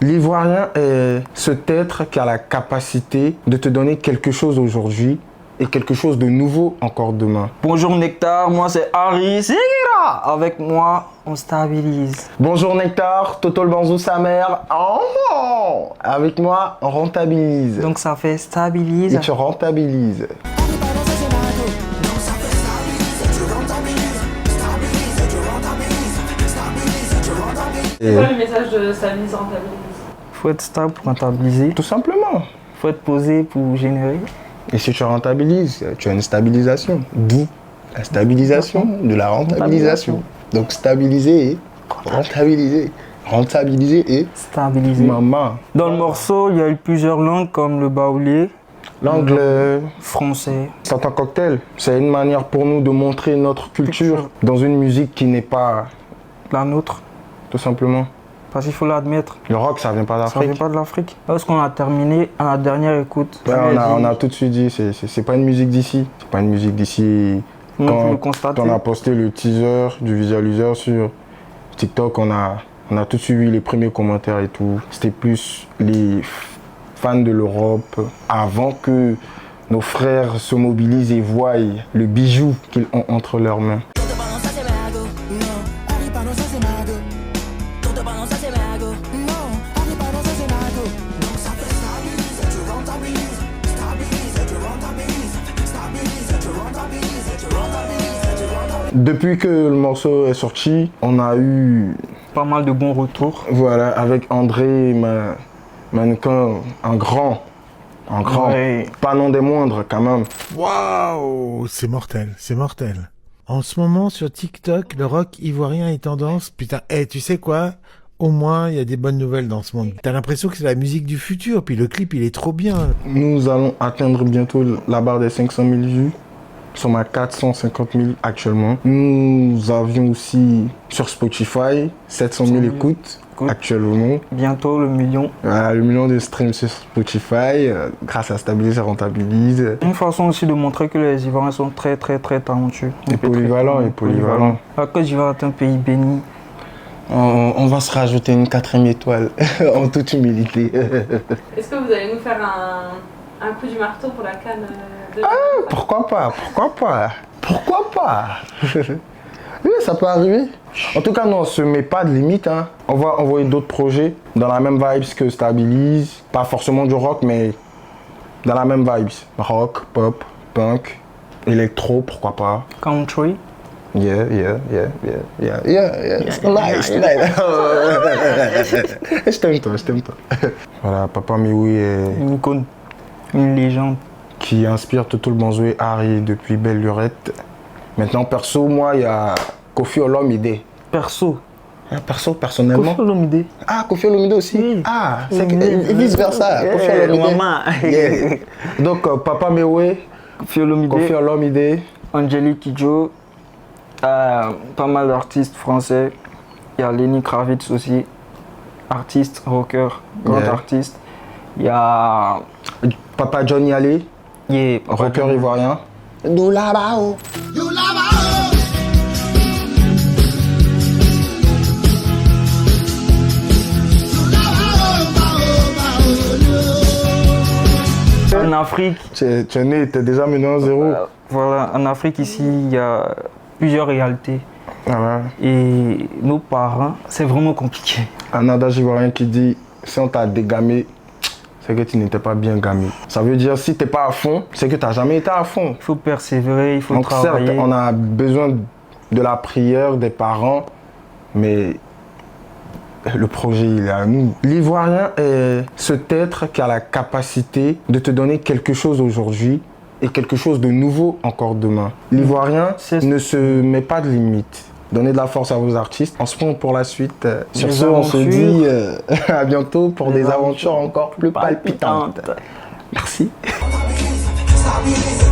L'Ivoirien est cet être qui a la capacité de te donner quelque chose aujourd'hui et quelque chose de nouveau encore demain. Bonjour Nectar, moi c'est Harry Sigira. Avec moi, on stabilise. Bonjour Nectar, Toto le Banzou sa mère. Oh, avec moi, on rentabilise. Donc ça fait stabilise. Et tu rentabilises. C'est quoi le message de stabilise, rentabilise? Faut être stable pour rentabiliser. Tout simplement. Faut être posé pour générer. Et si tu rentabilises, tu as une stabilisation. D'où la stabilisation de la rentabilisation. Donc stabiliser et rentabiliser. Rentabiliser et Stabiliser. maman. Dans le morceau, il y a eu plusieurs langues comme le baoulé, L'anglais, français. c'est un cocktail. C'est une manière pour nous de montrer notre culture dans une musique qui n'est pas, La nôtre. tout simplement. Parce qu'il faut l'admettre. Le rock, ça vient pas Ça vient d'Afrique. pas de l'Afrique. Lorsqu'on a terminé, à la dernière écoute, Ouais, on a on a dit, tout de suite dit, c'est pas une musique d'ici. C'est pas une musique d'ici. on a pu le constater. Quand on a posté le teaser du visualiseur sur TikTok, on a tout de suite vu les premiers commentaires et tout. C'était plus les fans de l'Europe avant que nos frères se mobilisent et voient le bijou qu'ils ont entre leurs mains. Depuis que le morceau est sorti, on a eu, Pas mal de bons retours. voilà, avec André Mannequin, un grand, Ouais. pas non des moindres quand même. Waouh, c'est mortel, c'est mortel. En ce moment, sur TikTok, le rock ivoirien est tendance. Putain, tu sais quoi? Au moins, il y a des bonnes nouvelles dans ce monde. T'as l'impression que c'est la musique du futur, puis le clip, il est trop bien. Nous allons atteindre bientôt la barre des 500 000 vues. Nous sommes à 450 000 actuellement. Nous avions aussi sur Spotify 700 000 écoutes actuellement. Bientôt le million. Voilà, le million de streams sur Spotify, grâce à Stabilise et Rentabilise. Une façon aussi de montrer que les Ivoiriens sont très talentueux. Et polyvalent, et polyvalent. La Côte d'Ivoire est un pays béni. On va se rajouter une 4e étoile, en toute humilité. Est-ce que vous allez nous faire un coup du marteau pour la CAN de... Pourquoi pas? Pourquoi pas? Oui, ça peut arriver. En tout cas, nous, on se met pas de limite. Hein. On va envoyer d'autres projets dans la même vibes que Stabilise. Pas forcément du rock, mais dans la même vibes. Rock, pop, punk, électro, pourquoi pas. Country. Yeah. It's nice. Je t'aime toi. Voilà, Papa Meoui Une icône. Une légende. qui inspire Toto le Banzou et Harry depuis Belle Lurette. Maintenant, perso, moi, il y a Koffi Olomide. Perso. Personnellement. Koffi Olomide. Ah, Koffi Olomide aussi. Oui. Ah, c'est que et vice versa. Koffi Olomide. Maman. Yeah. Donc, Papa Meoui, Koffi Olomide. Koffi Olomide. Angélique Kidjo. Pas mal d'artistes français. Il y a Lenny Kravitz aussi. Artiste, rocker, grand Yeah. artiste. Il y a... Papa Johnny Ali, rocker ivoirien. Doulabao. En Afrique, Tu es né, tu es déjà mené en 0. voilà, en Afrique ici, il y a plusieurs réalités. Voilà. Et nos parents, c'est vraiment compliqué. Un adage ivoirien qui dit si on t'a dégamé, c'est que tu n'étais pas bien gamé. Ça veut dire si t'es pas à fond, c'est que tu n'as jamais été à fond. Il faut persévérer, il faut Donc certes, travailler. on a besoin de la prière des parents, mais le projet, il est à nous. L'Ivoirien est cet être qui a la capacité de te donner quelque chose aujourd'hui et quelque chose de nouveau encore demain. L'Ivoirien ne se met pas de limites. Donnez de la force à vos artistes. On se prend pour la suite. Sur Des ce, on se aventures. dit à bientôt pour des aventures aventures encore plus palpitantes. Merci. Palpitantes.